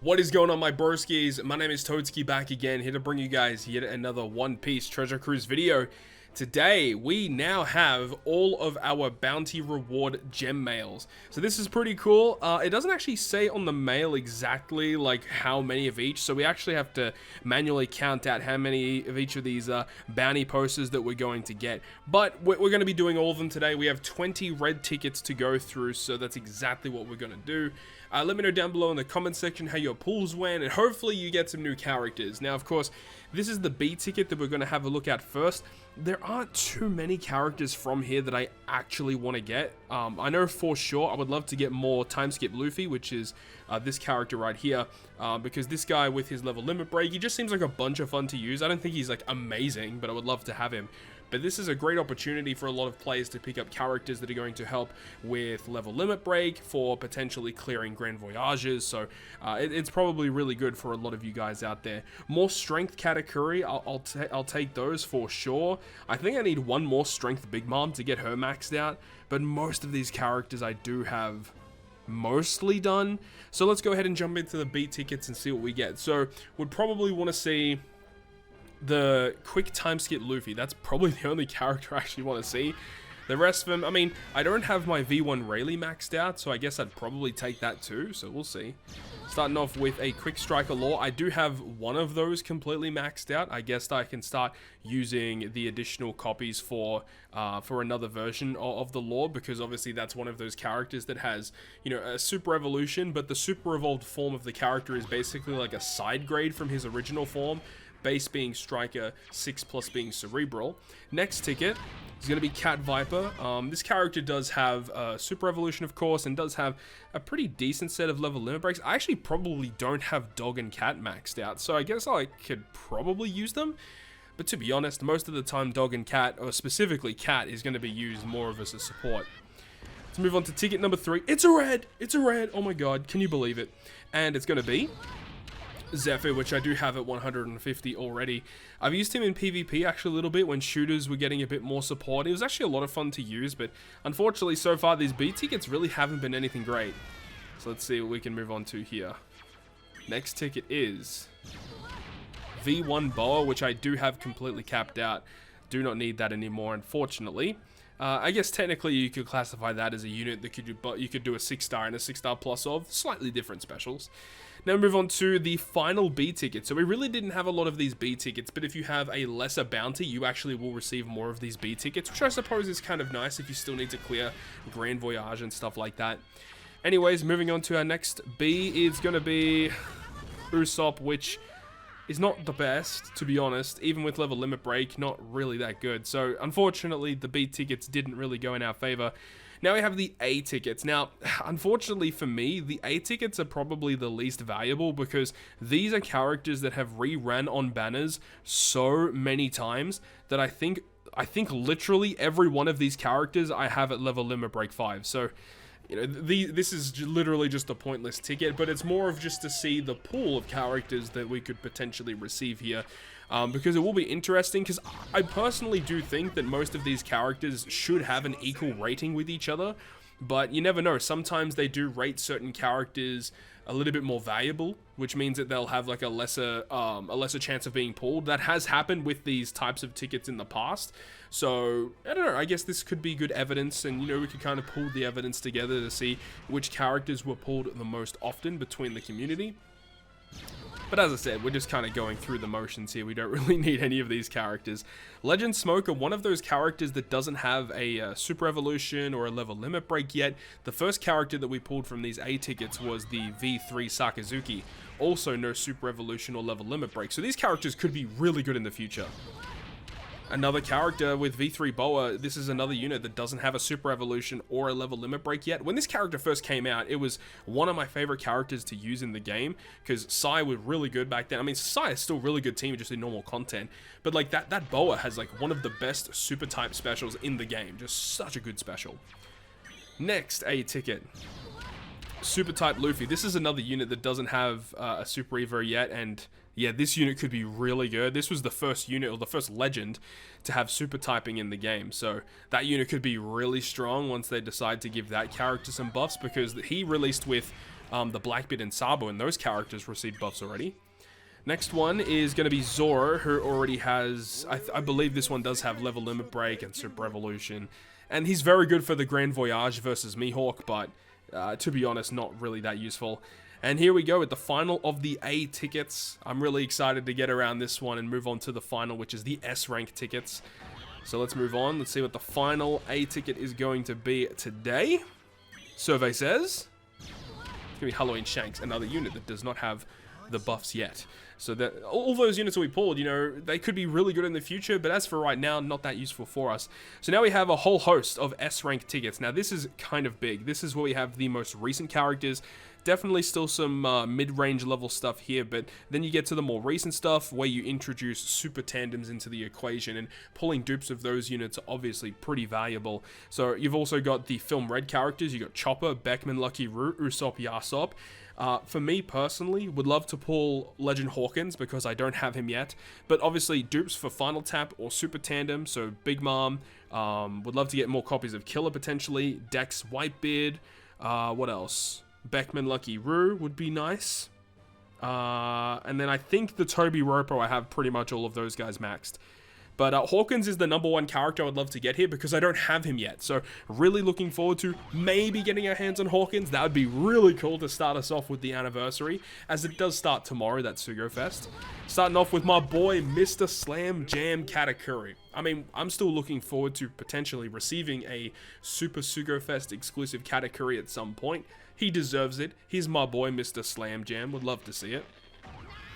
What is going on, my broskiis? My name is Toadskii, back again, here to bring you guys yet another One Piece Treasure Cruise video. Today, we now have all of our bounty reward gem mails. So this is pretty cool. It doesn't actually say on the mail exactly like how many of each, so we actually have to manually count out how many of each of these bounty posters that we're going to get. But we're going to be doing all of them today. We have 20 red tickets to go through, so that's exactly what we're going to do. Let me know down below in the comment section how your pulls went, and hopefully you get some new characters. Now, of course, this is the B ticket that we're going to have a look at first. There aren't too many characters from here that I actually want to get. I know for sure I would love to get more time skip Luffy, which is this character right here, because this guy with his level limit break, he just seems like a bunch of fun to use. I don't think he's like amazing, but I would love to have him. But this is a great opportunity for a lot of players to pick up characters that are going to help with level limit break, for potentially clearing grand voyages. So it's probably really good for a lot of you guys out there. More strength Katakuri, I'll take those for sure. I think I need one more strength Big Mom to get her maxed out, but most of these characters I do have mostly done. So let's go ahead and jump into the B tickets and see what we get. So we'd probably want to see the quick time skip Luffy. That's probably the only character I actually want to see. The rest of them, I mean, I don't have my V1 Rayleigh maxed out, so I guess I'd probably take that too, so we'll see. Starting off with a quick striker lore. I do have one of those completely maxed out. I guess I can start using the additional copies for another version of the lore, because obviously that's one of those characters that has, you know, a super evolution, but the super evolved form of the character is basically like a side grade from his original form. Base being Striker, 6 plus being Cerebral. Next ticket is going to be Cat Viper. This character does have Super Evolution, of course, and does have a pretty decent set of level limit breaks. I actually probably don't have Dog and Cat maxed out, so I guess I could probably use them. But to be honest, most of the time Dog and Cat, or specifically Cat, is going to be used more of as a support. Let's move on to ticket number 3. It's a red! It's a red! Oh my god, can you believe it? And it's going to be Zephyr, which I do have at 150 already. I've used him in PvP actually a little bit when shooters were getting a bit more support. It was actually a lot of fun to use, but unfortunately so far these B tickets really haven't been anything great. So let's see what we can move on to here. Next ticket is V1 Boa, which I do have completely capped out. Do not need that anymore, unfortunately. I guess technically you could classify that as a unit that you could do a 6-star and a 6-star plus of, slightly different specials. Now move on to the final B ticket. So we really didn't have a lot of these B tickets, but if you have a lesser bounty, you actually will receive more of these B tickets, which I suppose is kind of nice if you still need to clear Grand Voyage and stuff like that. Anyways, moving on to our next B is going to be Usopp, which is not the best, to be honest. Even with level limit break, not really that good. So unfortunately, the B tickets didn't really go in our favor. Now we have the A tickets. Now, unfortunately for me, the A tickets are probably the least valuable, because these are characters that have rerun on banners so many times that I think literally every one of these characters I have at level limit break 5. So, you know, this is literally just a pointless ticket, but it's more of just to see the pool of characters that we could potentially receive here. Because it will be interesting, because I personally do think that most of these characters should have an equal rating with each other, but you never know. Sometimes they do rate certain characters a little bit more valuable, which means that they'll have like a lesser chance of being pulled. That has happened with these types of tickets in the past. So, I don't know, I guess this could be good evidence, and, you know, we could kind of pull the evidence together to see which characters were pulled the most often between the community. But as I said, we're just kind of going through the motions here. We don't really need any of these characters. Legend Smoker, one of those characters that doesn't have a super evolution or a level limit break yet. The first character that we pulled from these A tickets was the V3 Sakazuki. Also no super evolution or level limit break. So these characters could be really good in the future. Another character with V3 Boa, this is another unit that doesn't have a super evolution or a level limit break yet. When this character first came out, it was one of my favorite characters to use in the game, because Sai was really good back then. I mean, Sai is still really good team just in normal content, but like that Boa has like one of the best super type specials in the game. Just such a good special. Next, A ticket. Super type Luffy. This is another unit that doesn't have a super evo yet, and yeah, this unit could be really good. This was the first unit, or the first legend, to have super typing in the game. So that unit could be really strong once they decide to give that character some buffs, because he released with the Blackbeard and Sabo, and those characters received buffs already. Next one is going to be Zoro, who already has, I believe this one does have level limit break and super evolution. And he's very good for the Grand Voyage versus Mihawk, but to be honest, not really that useful. And here we go with the final of the A tickets. I'm really excited to get around this one and move on to the final, which is the S rank tickets. So let's move on. Let's see what the final A ticket is going to be today. Survey says it's going to be Halloween Shanks, another unit that does not have the buffs yet. So that all those units that we pulled, you know, they could be really good in the future, but as for right now, not that useful for us. So now we have a whole host of S rank tickets. Now this is kind of big. This is where we have the most recent characters. Definitely still some mid-range level stuff here, but then you get to the more recent stuff where you introduce super tandems into the equation, and pulling dupes of those units are obviously pretty valuable. So you've also got the film red characters. You got Chopper, Beckman, Lucky Root, Usopp, Yasop. For me personally, would love to pull Legend Hawkins because I don't have him yet, but obviously dupes for Final Tap or Super Tandem, so Big Mom. Would love to get more copies of Killer potentially, Dex Whitebeard, what else? Beckman Lucky Roo would be nice. And then I think the Toby Ropo, I have pretty much all of those guys maxed. But Hawkins is the #1 character I would love to get here because I don't have him yet. So really looking forward to maybe getting our hands on Hawkins. That would be really cool to start us off with the anniversary, as it does start tomorrow, that SUGO-FEST. Starting off with my boy, Mr. Slam Jam Katakuri. I mean, I'm still looking forward to potentially receiving a Super SUGO-FEST exclusive Katakuri at some point. He deserves it. He's my boy, Mr. Slam Jam. Would love to see it.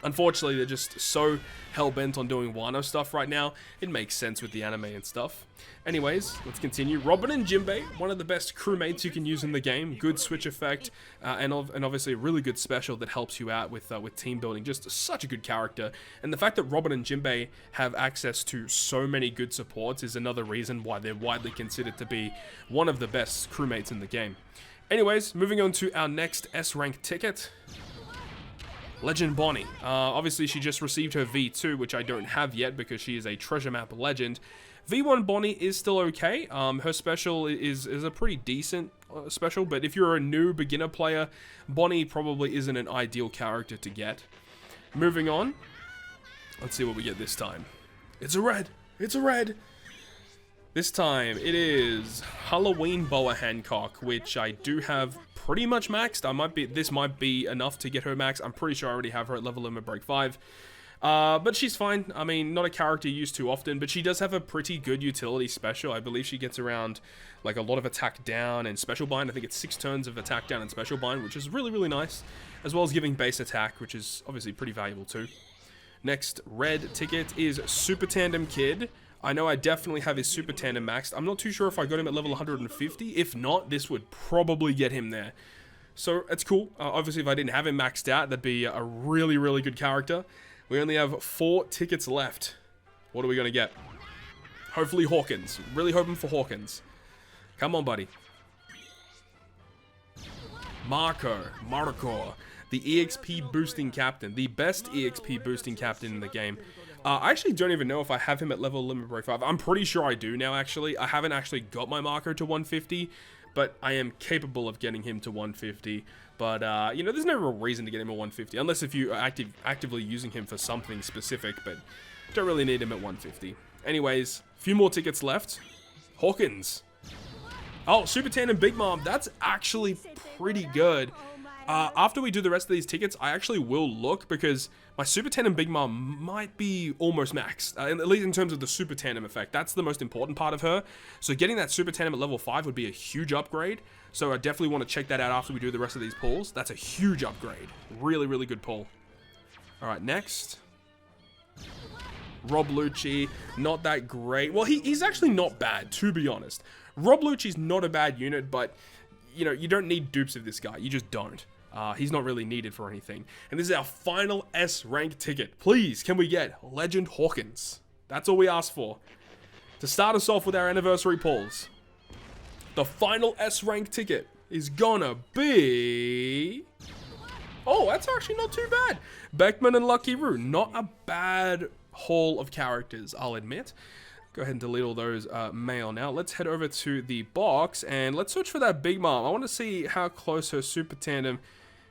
Unfortunately, they're just so hell-bent on doing Wano stuff right now. It makes sense with the anime and stuff. Anyways, let's continue. Robin and Jinbei, one of the best crewmates you can use in the game. Good switch effect, and obviously a really good special that helps you out with team building. Just such a good character. And the fact that Robin and Jinbei have access to so many good supports is another reason why they're widely considered to be one of the best crewmates in the game. Anyways, moving on to our next S-rank ticket. Legend Bonnie. Obviously, she just received her V2, which I don't have yet because she is a treasure map legend. V1 Bonnie is still okay. Her special is a pretty decent special, but if you're a new beginner player, Bonnie probably isn't an ideal character to get. Moving on. Let's see what we get this time. It's a red. It's a red. This time, it is Halloween Boa Hancock, which I do have pretty much maxed. This might be enough to get her max. I'm pretty sure I already have her at level limit break 5. But she's fine. I mean, not a character used too often, but she does have a pretty good utility special. I believe she gets around like a lot of attack down and special bind. I think it's 6 turns of attack down and special bind, which is really, really nice, as well as giving base attack, which is obviously pretty valuable too. Next red ticket is Super Tandem Kid. I know I definitely have his Super Tandem maxed. I'm not too sure if I got him at level 150. If not, this would probably get him there. So, it's cool. Obviously, if I didn't have him maxed out, that'd be a really, really good character. We only have 4 tickets left. What are we going to get? Hopefully Hawkins. Really hoping for Hawkins. Come on, buddy. Marco. The EXP boosting captain. The best EXP boosting captain in the game. I actually don't even know if I have him at level limit break 5. I'm pretty sure I do now, actually. I haven't actually got my Marco to 150, but I am capable of getting him to 150. But, you know, there's no real reason to get him at 150, unless if you are actively using him for something specific, but don't really need him at 150. Anyways, a few more tickets left. Hawkins. Oh, Super Tan and Big Mom. That's actually pretty good. After we do the rest of these tickets, I actually will look, because my Super Tandem Big Mom might be almost maxed, at least in terms of the Super Tandem effect. That's the most important part of her. So getting that Super Tandem at level 5 would be a huge upgrade. So I definitely want to check that out after we do the rest of these pulls. That's a huge upgrade. Really, really good pull. Alright, next. Rob Lucci, not that great. Well, he's actually not bad, to be honest. Rob Lucci's not a bad unit, but, you know, you don't need dupes of this guy. You just don't. He's not really needed for anything. And this is our final S rank ticket. Please, can we get Legend Hawkins? That's all we ask for. To start us off with our anniversary pulls, the final S rank ticket is gonna be... Oh, that's actually not too bad. Beckman and Lucky Roo. Not a bad haul of characters, I'll admit. Go ahead and delete all those mail now. Let's head over to the box and let's search for that Big Mom. I want to see how close her Super Tandem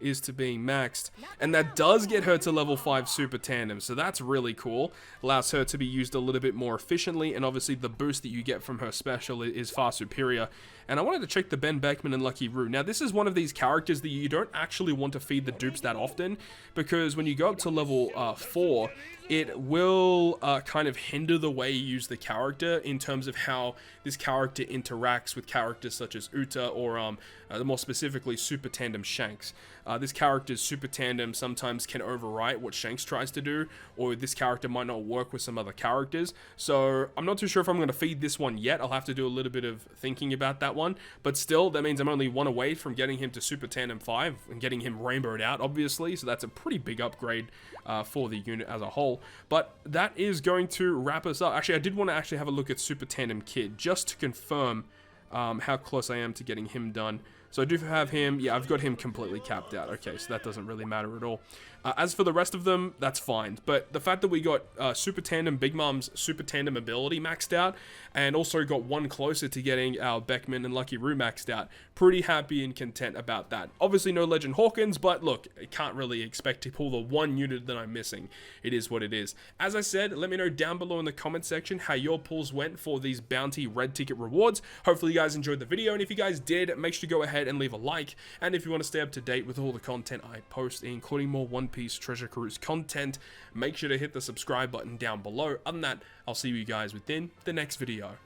is to being maxed, and that does get her to level 5 super tandem, so that's really cool. Allows her to be used a little bit more efficiently, and obviously the boost that you get from her special is far superior. And I wanted to check the Ben Beckman and Lucky Roo. Now this is one of these characters that you don't actually want to feed the dupes that often, because when you go up to level 4, it will kind of hinder the way you use the character in terms of how this character interacts with characters such as Uta or more specifically Super Tandem Shanks. This character's Super Tandem sometimes can overwrite what Shanks tries to do, or this character might not work with some other characters. So I'm not too sure if I'm going to feed this one yet. I'll have to do a little bit of thinking about that one, but still that means I'm only one away from getting him to Super Tandem 5 and getting him rainbowed out, obviously, so that's a pretty big upgrade for the unit as a whole. But that is going to wrap us up. Actually, I did want to actually have a look at Super Tandem Kid just to confirm how close I am to getting him done. So I do have him, yeah, I've got him completely capped out. Okay, so that doesn't really matter at all. As for the rest of them, that's fine. But the fact that we got Super Tandem Big Mom's Super Tandem ability maxed out, and also got one closer to getting our Beckman and Lucky Roo maxed out, pretty happy and content about that. Obviously no Legend Hawkins, but look, I can't really expect to pull the one unit that I'm missing. It is what it is. As I said, let me know down below in the comment section how your pulls went for these bounty red ticket rewards. Hopefully you guys enjoyed the video, and if you guys did, make sure to go ahead and leave a like. And if you want to stay up to date with all the content I post, including more One Piece Treasure Cruise content, make sure to hit the subscribe button down below. Other than that, I'll see you guys within the next video.